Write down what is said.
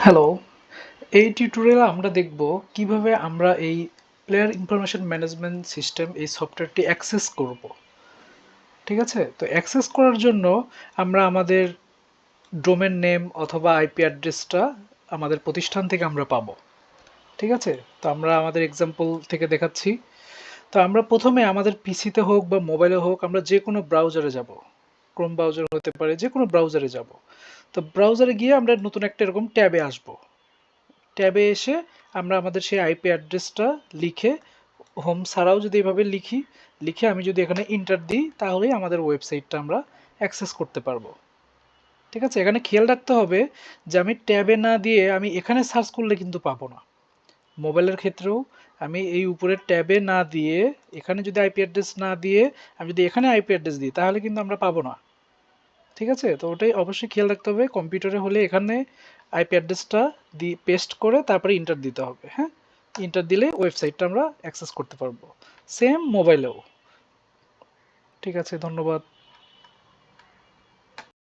Hello, এই টিউটোরিয়ালে আমরা দেখব কিভাবে আমরা এই প্লেয়ার ইনফরমেশন ম্যানেজমেন্ট সিস্টেম এই সফটওয়্যারটি অ্যাক্সেস করব। ঠিক আছে, তো অ্যাক্সেস করার জন্য আমরা আমাদের ডোমেন নেম অথবা আইপি অ্যাড্রেসটা আমাদের প্রতিষ্ঠান থেকে আমরা পাবো। ঠিক আছে, তো আমরা আমাদের এক্সাম্পল থেকে দেখাচ্ছি। তো আমরা প্রথমে আমাদের পিসিতে হোক বা মোবাইলে হোক আমরা যে কোনো ব্রাউজারে যাব। ক্রোম ব্রাউজার হতে পারে, যে কোনো ব্রাউজারে যাব। তো ব্রাউজারে গিয়ে আমরা নতুন একটা এরকম ট্যাবে আসবো। ট্যাবে এসে আমরা আমাদের সেই আইপি অ্যাড্রেসটা লিখে হোম ছাড়াও যদি এভাবে লিখে আমি যদি এখানে ইন্টার দিই তাহলেই আমাদের ওয়েবসাইটটা আমরা অ্যাক্সেস করতে পারবো। ঠিক আছে, এখানে খেয়াল রাখতে হবে যে আমি ট্যাবে না দিয়ে আমি এখানে সার্চ করলে কিন্তু পাবো না। মোবাইলের ক্ষেত্রেও আমি এই উপরের ট্যাবে না দিয়ে এখানে যদি আইপি অ্যাড্রেস না দিয়ে আমি যদি এখানে আইপি অ্যাড্রেস দিই তাহলে কিন্তু আমরা পাবো না। ঠিক আছে, তো ওটাই অবশ্যই খেয়াল রাখতে হবে। কম্পিউটারে হলে এখানে আইপি অ্যাড্রেসটা পেস্ট করে তারপরে ইন্টার দিতে হবে। হ্যাঁ, ইন্টার দিলে ওয়েবসাইটটা আমরা অ্যাক্সেস করতে পারবো। সেম মোবাইলেও। ঠিক আছে, ধন্যবাদ।